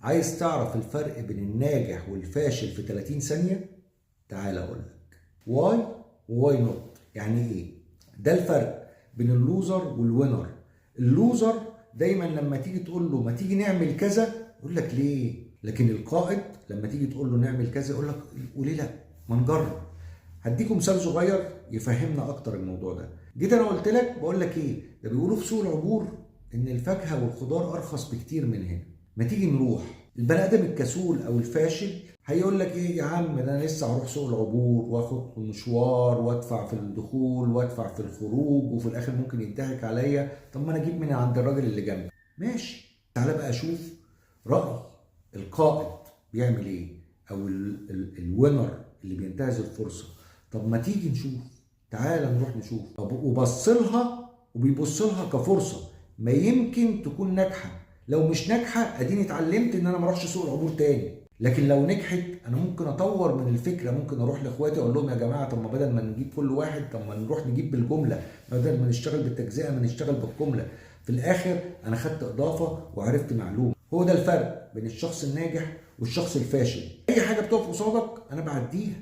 عايز تعرف الفرق بين الناجح والفاشل في 30 ثانية؟ تعال اقول لك. واي وواي نوت يعني ايه؟ ده الفرق بين اللوزر والوينر. اللوزر دايما لما تيجي تقول له ما تيجي نعمل كذا يقول لك ليه؟ لكن القائد لما تيجي تقول له نعمل كذا يقول لك وليه لا؟ ما نجرب. هديكم مثال صغير يفهمنا اكتر الموضوع ده. جيت انا قلت لك بقول لك ايه؟ ده بيقولوا في سوق العبور ان الفاكهه والخضار ارخص بكتير من هنا. ما تيجي نروح. البني ادم الكسول او الفاشل هيقول لك ايه يا عم ده انا لسه هروح سوق العبور واخد مشوار وادفع في الدخول وادفع في الخروج وفي الاخر ممكن يضحك عليا. طب ما انا اجيب من عند الراجل اللي جنبي. ماشي. تعالى بقى اشوف راي القائد بيعمل ايه او الوينر اللي بينتهز الفرصه. طب ما تيجي نشوف. تعالى نروح نشوف. وبص لها وبيبص لها كفرصه ما يمكن تكون ناجحه. لو مش ناجحه اديني اتعلمت ان انا ما اروحش سوق العبور تاني. لكن لو نجحت انا ممكن اطور من الفكره. ممكن اروح لاخواتي اقول لهم يا جماعه طب ما بدل ما نجيب كل واحد طب ما نروح نجيب بالجمله. بدل ما نشتغل بالتجزئه ما نشتغل بالجمله. في الاخر انا خدت اضافه وعرفت معلومه. هو ده الفرق بين الشخص الناجح والشخص الفاشل. اي حاجه بتقف قصادك انا بعديها.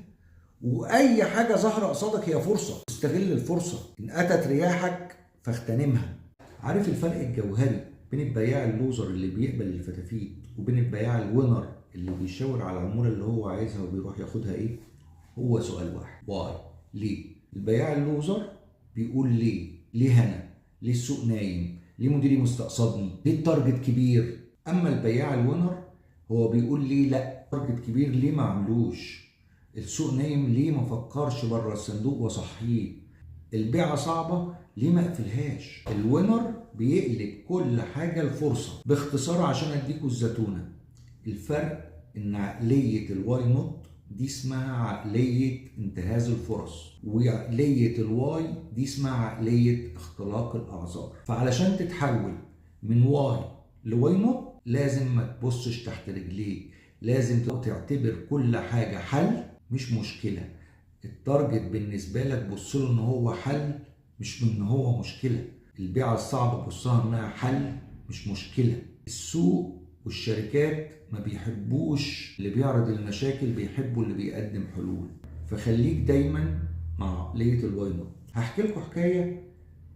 واي حاجه ظاهره قصادك هي فرصه. استغل الفرصه. ان اتت رياحك فاغتنمها. عارف الفرق الجوهري بين البياع اللوزر اللي بيقبل الفتافيت وبين البياع الوينر اللي بيشاور على العموله اللي هو عايزها وبيروح ياخدها ايه؟ هو سؤال واحد. واي؟ ليه؟ البياع اللوزر بيقول ليه؟ ليه انا؟ ليه السوق نايم؟ ليه مديري مستقصدني؟ ليه التارجت كبير؟ اما البياع الوينر هو بيقول ليه لا تارجت كبير ليه ما عملوش؟ السوق نايم ليه ما فكرش بره الصندوق وصحيه؟ البيعه صعبه ليه ما اقفلهاش؟ الوينر بيقلب كل حاجه لفرصه. باختصار عشان اديكوا الزتونه، الفرق ان عقليه الواي نوت دي اسمها عقليه انتهاز الفرص، وعقليه الواي دي اسمها عقليه اختلاق الاعذار. فعلشان تتحول من واي لواي نوت لازم ما تبصش تحت رجليك. لازم تعتبر كل حاجه حل مش مشكله. التارجت بالنسبه لك بص له ان هو حل مش ان هو مشكله. البيعه الصعبه بصها انها حل مش مشكله. السوق والشركات ما بيحبوش اللي بيعرض المشاكل، بيحبوا اللي بيقدم حلول. فخليك دايما مع عقليه الواي نوت. هحكي لكم حكايه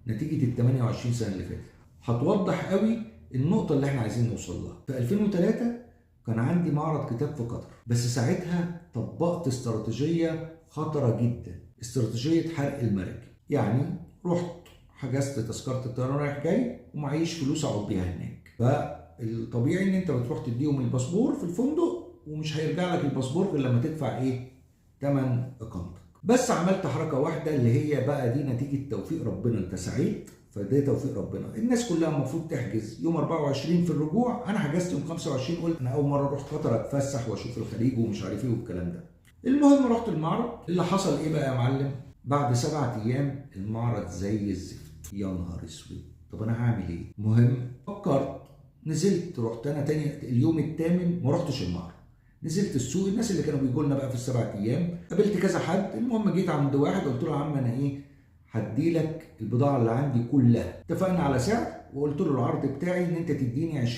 نتيجه ال 28 سنه اللي فاتت هتوضح قوي النقطه اللي احنا عايزين نوصل لها. في 2003 كان عندي معرض كتاب في قطر، بس ساعتها طبقت استراتيجية خطرة جدا، استراتيجية حرق المراكب. يعني رحت حجزت تذكرة الطيران رايح جاي ومعيش فلوس اقعد بيها هناك. فالطبيعي ان انت بتروح تديهم الباسبور في الفندق ومش هيرجع لك الباسبور غير لما تدفع ايه؟ تمن اقامتك. بس عملت حركة واحدة اللي هي بقى دي نتيجة توفيق ربنا. انت سعيد فده توفيق ربنا. الناس كلها المفروض تحجز يوم 24 في الرجوع، انا حجزت يوم 25. قلت انا اول مره اروح قطر اتفسح واشوف الخليج ومش عارف ايه والكلام ده. المهم رحت المعرض. اللي حصل ايه بقى يا معلم؟ بعد 7 ايام المعرض زي الزفت. يا نهار اسود، طب انا هعمل ايه؟ المهم فكرت، نزلت. رحت انا تاني اليوم الثامن ما رحتش المعرض. نزلت السوق. الناس اللي كانوا بيجوا لنا بقى في ال7 ايام قابلت كذا حد. المهم جيت عند واحد قلت له يا عم انا ايه هديلك البضاعة اللي عندي كلها. اتفقنا على سعر وقلت له العرض بتاعي ان انت تديني 20%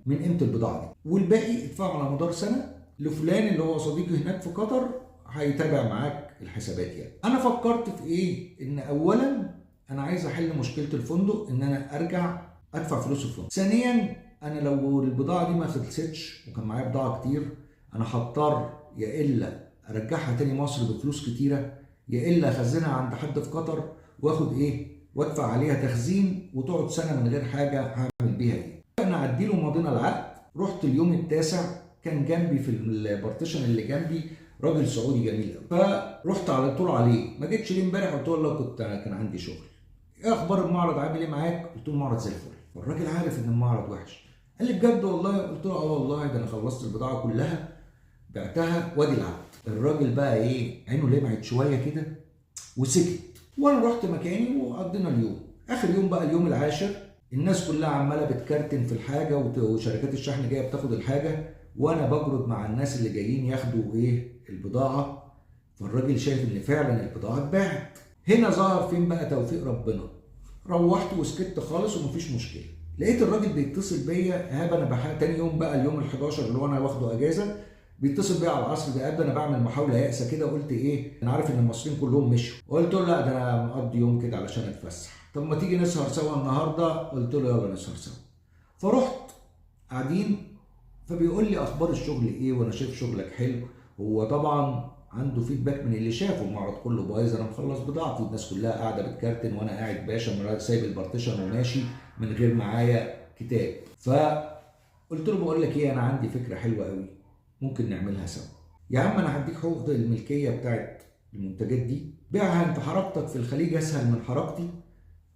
من قيمة البضاعة دي والباقي ادفعه على مدار سنة لفلان اللي هو صديقي هناك في قطر هيتابع معاك الحسابات. يعني انا فكرت في ايه؟ ان اولا انا عايز احل مشكلة الفندق ان انا ارجع ادفع فلوس الفندق. ثانيا انا لو البضاعة دي ما خلصتش وكان معايا بضاعة كتير انا هضطر يا الا ارجعها تاني مصر بفلوس كتيرة يا الا اخزنها عند حد في قطر واخد ايه وادفع عليها تخزين وتقعد سنه من غير حاجه هعمل بيها ايه. انا اعدي له ماضينا العقد. رحت اليوم التاسع كان جنبي في البارتيشن اللي جنبي راجل سعودي جميل قوي. فرحت على طول عليه. ما جيتش ليه امبارح؟ قلت له كان عندي شغل. ايه اخبار المعرض عامل ايه معاك؟ قلت له المعرض زي الفل. فالراجل عارف ان المعرض وحش. قال لي بجد والله؟ قلت له اه والله ده انا خلصت البضاعه كلها بعتها وادي العقد. الراجل بقى ايه عينه لمعت شويه كده وسكت. وانا رحت مكاني وقضينا اليوم. اخر يوم بقى اليوم العاشر الناس كلها عماله بتكرتن في الحاجه وشركات الشحن جايه بتاخد الحاجه وانا بجرد مع الناس اللي جايين ياخدوا ايه البضاعه. فالراجل شايف ان فعلا البضاعه اتباعت. هنا ظهر فين بقى توفيق ربنا. روحت وسكت خالص ومفيش مشكله. لقيت الراجل بيتصل بيا: ايهاب انا تاني يوم بقى اليوم ال11 اللي هو انا واخده اجازه، بيتصل بيا على العصر: ده انا بعمل محاوله يائسه كده. قلت ايه، انا عارف ان المصريين كلهم مشوا. قلت له: لا، ده انا مقضي يوم كده علشان اتفسح. طب ما تيجي نسهر سوا النهارده؟ قلت له: يلا نسهر سوا. فرحت قاعدين، فبيقول لي: اخبار الشغل ايه؟ وانا شايف شغلك حلو. هو طبعا عنده فيدباك من اللي شافه، المعرض كله بايظ، انا مخلص بضاعتي، الناس كلها قاعده بتكرتن وانا قاعد باشا سايب البارتيشن وماشي من غير معايا كتاب. فقلت له: بقول لك ايه، انا عندي فكره حلوه قوي ممكن نعملها سوا. يا عم انا هديك حقوق الملكيه بتاعت المنتجات دي، بيعها انت، حركتك في الخليج اسهل من حركتي،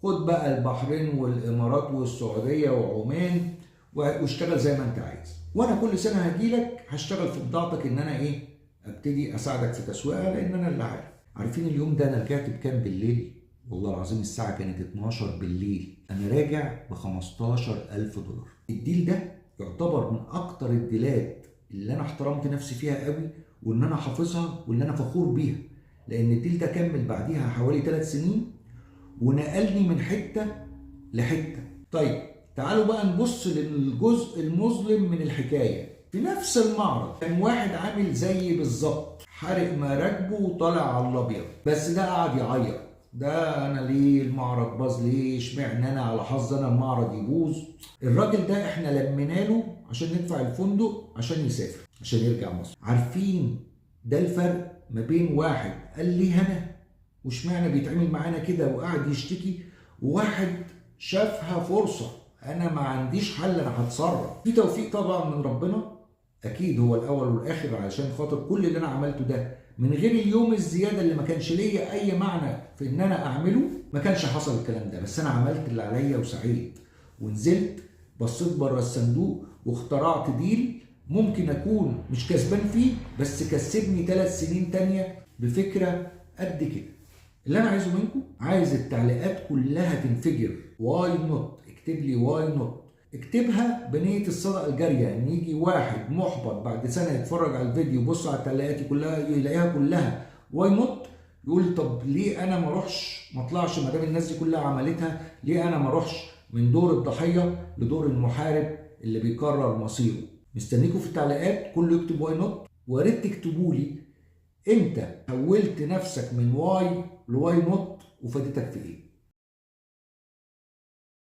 خد بقى البحرين والامارات والسعوديه وعمان واشتغل زي ما انت عايز، وانا كل سنه هجيلك هشتغل في بضاعتك ان انا ايه، ابتدي اساعدك في تسويقها، لان انا اللي عارف. عارفين اليوم ده انا رجعت بكام بالليل؟ والله العظيم الساعه كانت 12 بالليل، انا راجع ب 15,000 دولار. الديل ده يعتبر من اكتر الديلات اللي انا احترمت نفسي فيها قوي، وان انا حافظها واللي انا فخور بيها، لان الديل ده كمل بعديها حوالي 3 سنين ونقلني من حته لحته. طيب تعالوا بقى نبص للجزء المظلم من الحكايه. في نفس المعرض كان واحد عامل زيي بالظبط، حارق مراكبه وطالع على الابيض، بس ده قعد يعيط: ده انا ليه المعرض باظ؟ ليه اشمعنى انا؟ على حظ انا المعرض يبوظ. الراجل ده احنا لمينا له عشان ندفع الفندق عشان يسافر، عشان يرجع مصر. عارفين ده الفرق ما بين واحد قال لي هنا واشمعنى بيتعمل معانا كده وقاعد يشتكي، وواحد شافها فرصه: انا ما عنديش حل، انا هتصرف. في توفيق طبعا من ربنا اكيد هو الاول والاخر، علشان خاطر كل اللي انا عملته ده من غير اليوم الزياده اللي ما كانش ليا اي معنى في ان انا اعمله ما كانش حصل الكلام ده. بس انا عملت اللي عليا وسعيت ونزلت بصيت بره الصندوق واخترعت ديل ممكن اكون مش كسبان فيه، بس كسبني 3 سنين تانية بفكره قد كده. اللي انا عايزه منكم، عايز التعليقات كلها تنفجر واي نوت. اكتب لي واي نوت، اكتبها بنيه الصدقه الجاريه، ان يجي واحد محبط بعد سنه يتفرج على الفيديو يبص على تعليقاتي كلها يلاقيها كلها واي نوت، يقول: طب ليه انا ما اروحش، ما اطلعش ما دام الناس دي كلها عملتها، ليه انا ما اروحش من دور الضحيه لدور المحارب اللي بيقرر مصيره؟ مستنيكم في التعليقات، كله يكتب واي نوت. ويا ريت تكتبوا لي انت حولت نفسك من واي لواي نوت وفادتك في ايه.